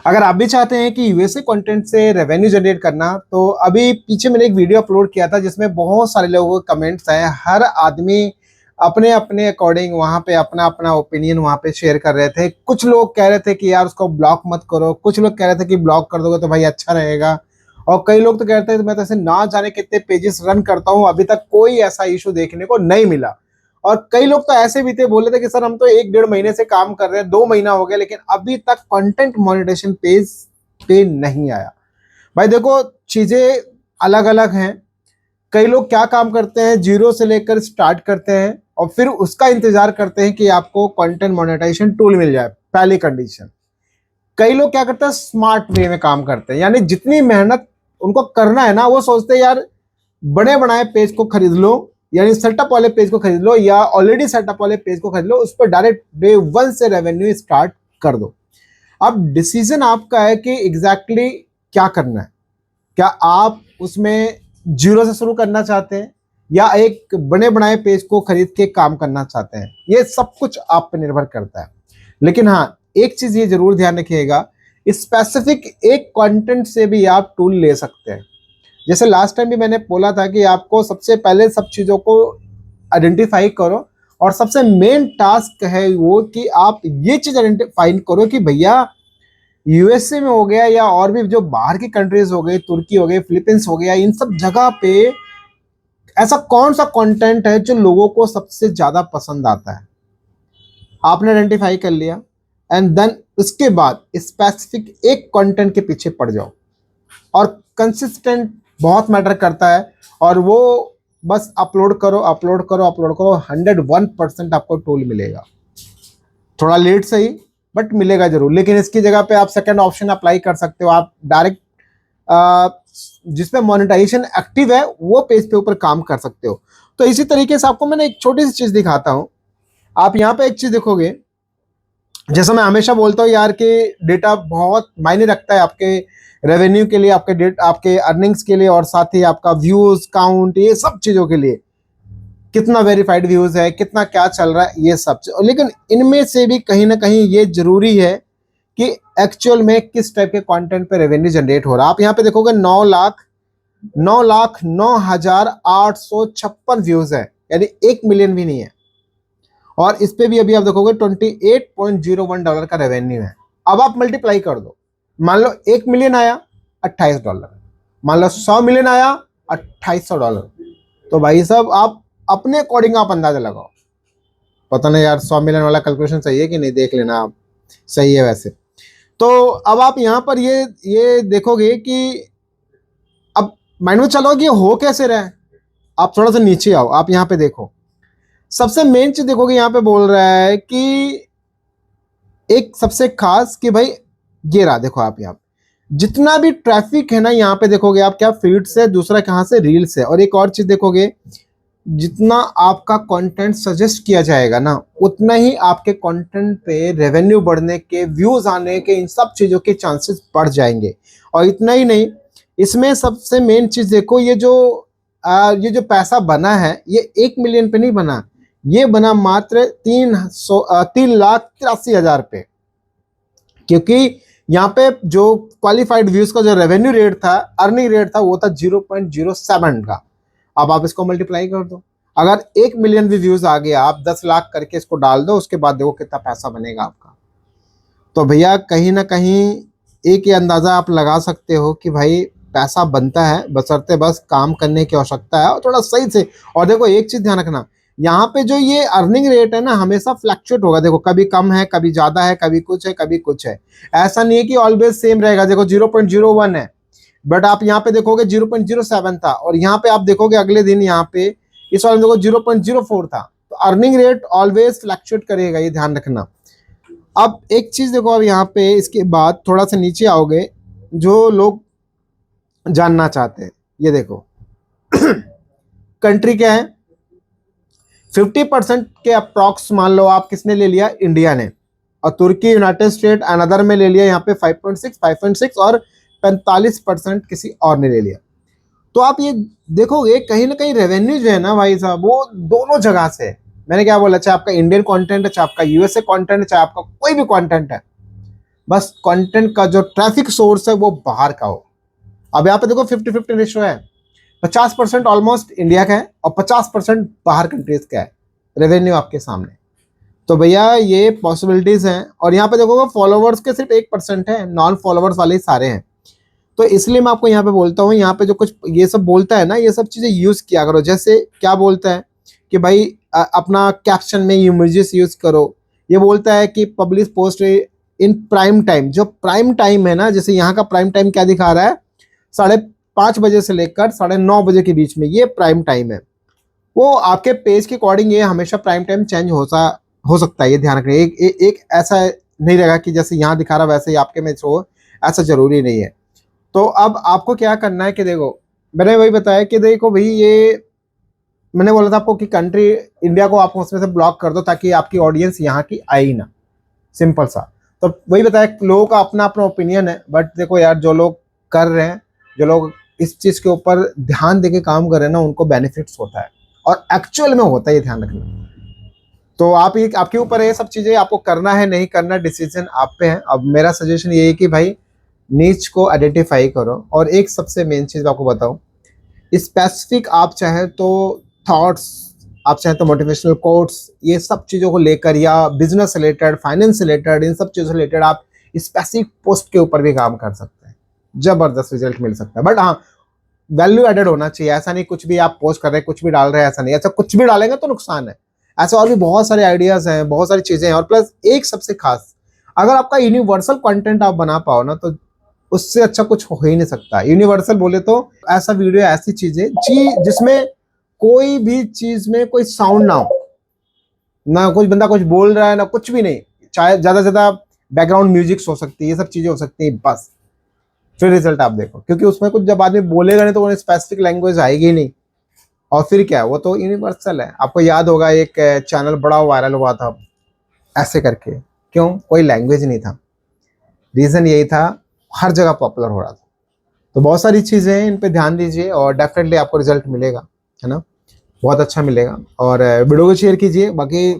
अगर आप भी चाहते हैं कि यूएसए कंटेंट से रेवेन्यू जनरेट करना, तो अभी पीछे मैंने एक वीडियो अपलोड किया था जिसमें बहुत सारे लोगों के कमेंट्स आए। हर आदमी अपने अपने अकॉर्डिंग वहां पे अपना अपना ओपिनियन वहां पे शेयर कर रहे थे। कुछ लोग कह रहे थे कि यार उसको ब्लॉक मत करो, कुछ लोग कह रहे थे कि ब्लॉक कर दोगे तो भाई अच्छा रहेगा, और कई लोग तो कहते हैं मैं तो ऐसे ना जाने कितने पेजेस रन करता हूँ, अभी तक कोई ऐसा इशू देखने को नहीं मिला। और कई लोग तो ऐसे भी थे, बोले थे कि सर हम तो 1 डेढ़ महीने से काम कर रहे हैं, 2 महीना हो गया, लेकिन अभी तक कंटेंट मोनेटाइजेशन पेज पे नहीं आया। भाई देखो, चीजें अलग अलग हैं। कई लोग क्या काम करते हैं, जीरो से लेकर स्टार्ट करते हैं और फिर उसका इंतजार करते हैं कि आपको कंटेंट मोनेटाइजेशन टूल मिल जाए, पहली कंडीशन। कई लोग क्या करते हैं, स्मार्ट वे में काम करते हैं, यानी जितनी मेहनत उनको करना है ना, वो सोचते हैं यार बड़े बनाए पेज को खरीद लो, यानी सेटअप वाले पेज को खरीद लो या ऑलरेडी सेटअप वाले पेज को खरीद लो, उस पर डायरेक्ट डे वन से रेवेन्यू स्टार्ट कर दो। अब डिसीजन आपका है कि एग्जैक्टली क्या करना है। क्या आप उसमें जीरो से शुरू करना चाहते हैं या एक बने बनाए पेज को खरीद के काम करना चाहते हैं, ये सब कुछ आप पर निर्भर करता है। लेकिन हाँ, एक चीज ये जरूर ध्यान रखिएगा, स्पेसिफिक एक कंटेंट से भी आप टूल ले सकते हैं। जैसे लास्ट टाइम भी मैंने बोला था कि आपको सबसे पहले सब चीज़ों को आइडेंटिफाई करो, और सबसे मेन टास्क है वो कि आप ये चीज़ आइडेंटिफाई करो कि भैया यूएसए में हो गया या और भी जो बाहर की कंट्रीज हो गई, तुर्की हो गई, फिलीपींस हो गया, इन सब जगह पे ऐसा कौन सा कंटेंट है जो लोगों को सबसे ज़्यादा पसंद आता है। आपने आइडेंटिफाई कर लिया, एंड देन उसके बाद स्पेसिफिक एक कंटेंट के पीछे पड़ जाओ, और कंसिस्टेंट बहुत मैटर करता है। और वो बस अपलोड करो अपलोड करो अपलोड करो, 101% आपको टूल मिलेगा। थोड़ा लेट सही, बट मिलेगा जरूर। लेकिन इसकी जगह पे आप सेकंड ऑप्शन अप्लाई कर सकते हो, आप डायरेक्ट जिसमें मोनेटाइजेशन एक्टिव है वो पेज पे ऊपर काम कर सकते हो। तो इसी तरीके से आपको मैंने एक छोटी सी चीज दिखाता हूं। आप यहाँ पे एक चीज देखोगे, जैसा मैं हमेशा बोलता हूँ यार कि डेटा बहुत मायने रखता है आपके रेवेन्यू के लिए, आपके डेट आपके अर्निंग्स के लिए, और साथ ही आपका व्यूज काउंट, ये सब चीज़ों के लिए, कितना वेरीफाइड व्यूज है, कितना क्या चल रहा है, ये सब। लेकिन इनमें से भी कहीं ना कहीं ये जरूरी है कि एक्चुअल में किस टाइप के कंटेंट पे रेवेन्यू जनरेट हो रहा है। आप यहाँ पे देखोगे 9,09,0856 व्यूज है, यानी 1 मिलियन भी नहीं है। और इस पे भी अभी आप देखोगे $28.01 का रेवेन्यू है। अब आप मल्टीप्लाई कर दो, मान लो 1 मिलियन आया $28, मान लो 100 मिलियन आया $2800। तो भाई साहब आप अपने अकॉर्डिंग आप अंदाजा लगाओ। पता नहीं यार 100 मिलियन वाला कैलकुलेशन सही है कि नहीं, देख लेना आप, सही है वैसे। तो अब आप यहाँ पर ये देखोगे कि अब माइंड में चलो कि हो कैसे रहा है। आप थोड़ा सा नीचे आओ, आप यहाँ पे देखो, सबसे मेन चीज देखोगे यहाँ पे बोल रहा है कि एक सबसे खास कि भाई ये रहा, देखो आप यहाँ जितना भी ट्रैफिक है ना, यहाँ पे देखोगे आप क्या फीड से, दूसरा कहाँ से, रील से। और एक और चीज देखोगे, जितना आपका कंटेंट सजेस्ट किया जाएगा ना, उतना ही आपके कंटेंट पे रेवेन्यू बढ़ने के, व्यूज आने के, इन सब चीजों के चांसेस बढ़ जाएंगे। और इतना ही नहीं, इसमें सबसे मेन चीज देखो, ये जो पैसा बना है, ये 1 मिलियन पे नहीं बना, ये बना मात्र 3,83,000 पे। क्योंकि यहाँ पे जो क्वालिफाइड व्यूज का जो रेवेन्यू रेट था, अर्निंग रेट था, वो था 0.07 का। अब आप इसको मल्टीप्लाई कर दो, अगर 1 मिलियन भी व्यूज आ गया, आप 10 लाख करके इसको डाल दो, उसके बाद देखो कितना पैसा बनेगा आपका। तो भैया कहीं ना कहीं एक ये अंदाजा आप लगा सकते हो कि भाई पैसा बनता है, बशर्ते बस काम करने की आवश्यकता है और थोड़ा सही से। और देखो एक चीज ध्यान रखना, यहाँ पे जो ये अर्निंग रेट है ना, हमेशा फ्लक्चुएट होगा। देखो कभी कम है, कभी ज्यादा है, कभी कुछ है, कभी कुछ है। ऐसा नहीं है कि ऑलवेज सेम रहेगा। देखो 0.01 है, बट आप यहाँ पे देखोगे 0.07 था, और यहाँ पे आप देखोगे अगले दिन यहाँ पे इस वाले में देखो 0.04 था। तो अर्निंग रेट ऑलवेज फ्लक्चुएट करेगा, ये ध्यान रखना। अब एक चीज देखो, अब यहाँ पे इसके बाद थोड़ा सा नीचे आओगे, जो लोग जानना चाहते हैं, ये देखो कंट्री क्या है, 50% के अप्रॉक्स मान लो आप किसने ले लिया, इंडिया ने, और तुर्की, यूनाइटेड स्टेट अनदर में ले लिया यहाँ पे 5.6 और 45% किसी और ने ले लिया। तो आप ये देखोगे कहीं ना कहीं रेवेन्यू जो है ना भाई साहब, वो दोनों जगह से है। मैंने क्या बोला, चाहे आपका इंडियन कंटेंट है, चाहे आपका यूएसए कंटेंट है, चाहे आपका कोई भी कंटेंट है, बस कंटेंट का जो ट्रैफिक सोर्स है वो बाहर का हो। अब यहाँ पे देखो 50-50 रेशियो है, 50% ऑलमोस्ट इंडिया का है और 50% बाहर कंट्रीज का है रेवेन्यू आपके सामने। तो भैया ये पॉसिबिलिटीज हैं। और यहाँ पे देखो फॉलोवर्स के सिर्फ 1% है, नॉन फॉलोवर्स वाले सारे हैं। तो इसलिए मैं आपको यहाँ पे बोलता हूँ, यहाँ पे जो कुछ ये सब बोलता है ना, ये सब चीज़ें यूज़ किया करो। जैसे क्या बोलता है कि भाई अपना कैप्शन में इमोजीज यूज़ करो। ये बोलता है कि पब्लिश पोस्ट इन प्राइम टाइम। जो प्राइम टाइम है ना, जैसे यहाँ का प्राइम टाइम क्या दिखा रहा है, 5:30 से लेकर 9:30 के बीच में, ये प्राइम टाइम है। वो आपके पेज के अकॉर्डिंग ये हमेशा प्राइम टाइम चेंज हो सकता है, ये ध्यान रखना। एक ऐसा नहीं रहेगा कि जैसे यहाँ दिखा रहा वैसे ही आपके में हो, ऐसा जरूरी नहीं है। तो अब आपको क्या करना है कि देखो, मैंने वही बताया कि देखो भाई, ये मैंने बोला था आपको कि कंट्री इंडिया को आप उसमें से ब्लॉक कर दो ताकि आपकी ऑडियंस यहाँ की आई ही ना, सिंपल सा। तो वही बताया, लोगों का अपना अपना ओपिनियन है, बट देखो यार, जो लोग कर रहे हैं, जो लोग इस चीज़ के ऊपर ध्यान देके काम कर रहे हैं ना, उनको बेनिफिट्स होता है और एक्चुअल में होता है, ये ध्यान रखना। तो आपके ऊपर ये सब चीज़ें आपको करना है नहीं करना, डिसीजन आप पे है। अब मेरा सजेशन ये है कि भाई नीच को आइडेंटिफाई करो। और एक सबसे मेन चीज़ आपको बताऊं, स्पेसिफिक आप चाहे तो थॉट्स, आप चाहे तो मोटिवेशनल कोट्स, ये सब चीज़ों को लेकर, या बिजनेस रिलेटेड, फाइनेंस रिलेटेड, इन सब चीज़ों से रिलेटेड आप स्पेसिफिक पोस्ट के ऊपर भी काम कर सकते हैं, जबरदस्त रिजल्ट मिल सकता है। बट हाँ, वैल्यू एडेड होना चाहिए। ऐसा नहीं कुछ भी आप पोस्ट कर रहे हैं, कुछ भी डाल रहे हैं, ऐसा नहीं। ऐसा कुछ भी डालेंगे तो नुकसान है। ऐसे और भी बहुत सारे आइडियाज हैं, बहुत सारी चीजें हैं। और प्लस एक सबसे खास, अगर आपका यूनिवर्सल कंटेंट आप बना पाओ ना, तो उससे अच्छा कुछ हो ही नहीं सकता। यूनिवर्सल बोले तो ऐसा वीडियो, ऐसी चीजें जिसमें कोई भी चीज में कोई साउंड ना हो, ना कुछ बंदा कुछ बोल रहा है, ना कुछ भी नहीं, चाहे ज्यादा से ज्यादा बैकग्राउंड म्यूजिक हो सकती है, ये सब चीजें हो सकती है, बस। फिर रिजल्ट आप देखो, क्योंकि उसमें कुछ जब आदमी बोलेगा नहीं तो वो स्पेसिफिक लैंग्वेज आएगी ही नहीं। और फिर क्या, वो तो यूनिवर्सल है। आपको याद होगा एक चैनल बड़ा वायरल हुआ था ऐसे करके, क्यों? कोई लैंग्वेज नहीं था। रीजन यही था, हर जगह पॉपुलर हो रहा था। तो बहुत सारी चीज़ें हैं, इन पे ध्यान दीजिए और डेफिनेटली आपको रिजल्ट मिलेगा, है ना, बहुत अच्छा मिलेगा। और वीडियो को शेयर कीजिए। बाकी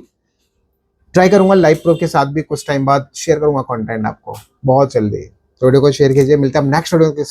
ट्राई करूंगा लाइव प्रूफ के साथ भी कुछ टाइम बाद शेयर करूंगा कंटेंट आपको बहुत जल्दी। तो वीडियो को शेयर कीजिए। मिलते हैं नेक्स्ट वीडियो के